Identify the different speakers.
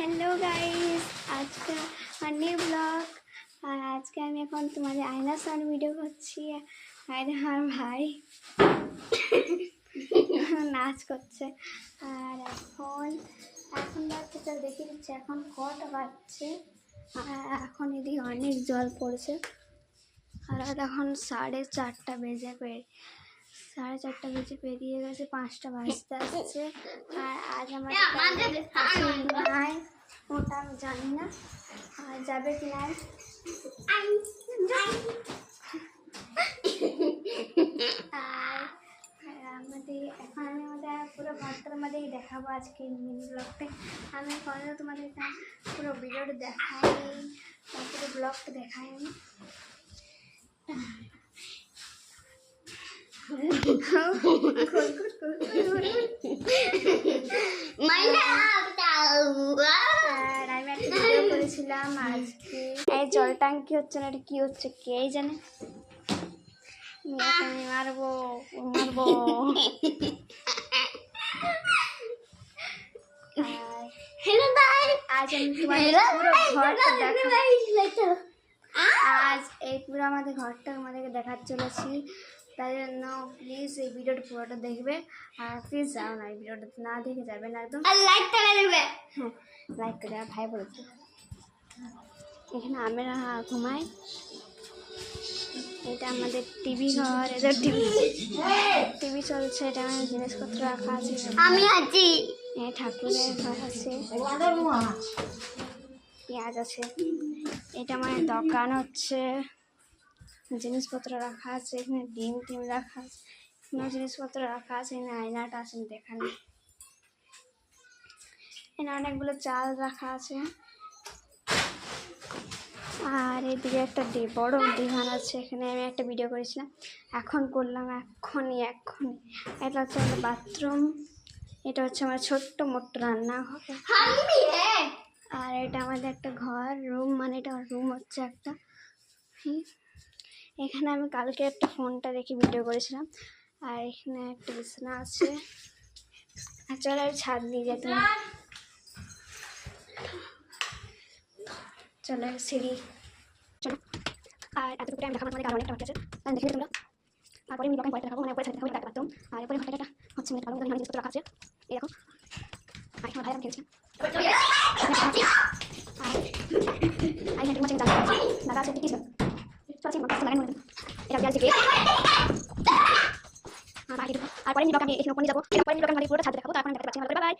Speaker 1: Hello guys, आज का अन्य ब्लॉग। আর আজকে আমি এখন তোমাদের আয়নার সামনে ভিডিও করছি। আর আমার ভাই নাচ করছে। আর এখন বাচ্চাটা দেখে দিচ্ছে এখন কটা বাজছে। আর এখন এদিকে অনেক জল পড়ছে। আর এখন 4:30 বেজে পেরিয়ে গেছে, 5টা বাজতে আসছে। আর আজ আমার নাই, ওটা আমি জানি না আর যাবে কি নাই। আর আমাদের এখন আমি পুরো ঘরটার মধ্যেই দেখাবো আজকে মিনি ব্লগটা। আমি কোনো তোমাদের পুরো ভিডিওটা দেখাইনি, পুরো ব্লগটা দেখাইনি। আর আমি একটা ভিডিও করেছিলাম আজকে। এই জল ট্যাঙ্কি হচ্ছে না, এটা কি হচ্ছে কে জানে। মারবো আজ আমি তোমাদের পুরো ঘরটা দেখাবো। আজ এই পুরো আমাদের ঘরটা আমাদেরকে দেখাতে চলেছি। তাই জন্য প্লিজ এই ভিডিওটা পুরোটা দেখবে। আর প্লিজ যাও না, এই ভিডিওটা না দেখে যাবে না একদম। আর লাইক করে দেবে। হ্যাঁ, লাইক করে। আর ভাই বলেছে এখানে আমরা ঘুমাই। এটা আমাদের টিভি ঘর, এটা টিভি চলছে। এটা আমাদের জিনিসপত্র রাখা আছে। আমি আছি। ঠাকুরের ঘর আছে, পেঁয়াজ আছে। এটা আমার দোকান হচ্ছে, জিনিসপত্র রাখা আছে। এখানে ডিম রাখা আছে, এখানে জিনিসপত্র রাখা আছে। এখানে আয়নাটা আছে, দেখানো। এখানে অনেকগুলো চাল রাখা আছে। আর এদিকে একটা বড় ডিভান আছে, এখানে আমি একটা ভিডিও করেছিলাম, এখন করলাম এক্ষুনি। এটা হচ্ছে আমাদের বাথরুম, এটা হচ্ছে আমার ছোট্ট মোট্ট রান্নাঘর। আর এটা আমাদের একটা ঘর, রুম, মানে এটা রুম হচ্ছে একটা। এখানে আমি কালকে একটা ফোনটা রেখে ভিডিও করেছিলাম। আর এখানে একটা বিছানা আছে। আর চলো আমি ছাদ দিয়ে যেতে, চলো সিঁড়ি চলো। আর এতটুকু টাইম দেখাবো, তোমাদের অনেকটা বাকি আছে, দেখে তোমরা। তারপরে আমি ব্লগে পরে দেখাবো, মানে পরে দেখাবো একটা বাথরুম। আর এরপরে ঘরটা হচ্ছে মেয়ের কালো জিনিসপত্র রাখা আছে। এই দেখো, আর আমার ভাই আমি খেয়েছিলাম। আর এখানে মাঝে দাদা আছে, কি আর পরে আমি এখানে ওপরে যাবো। এরপরে আমি পুরোটা ছাদ দেখাবো। তারপরে দেখাতে পাচ্ছি। বাই।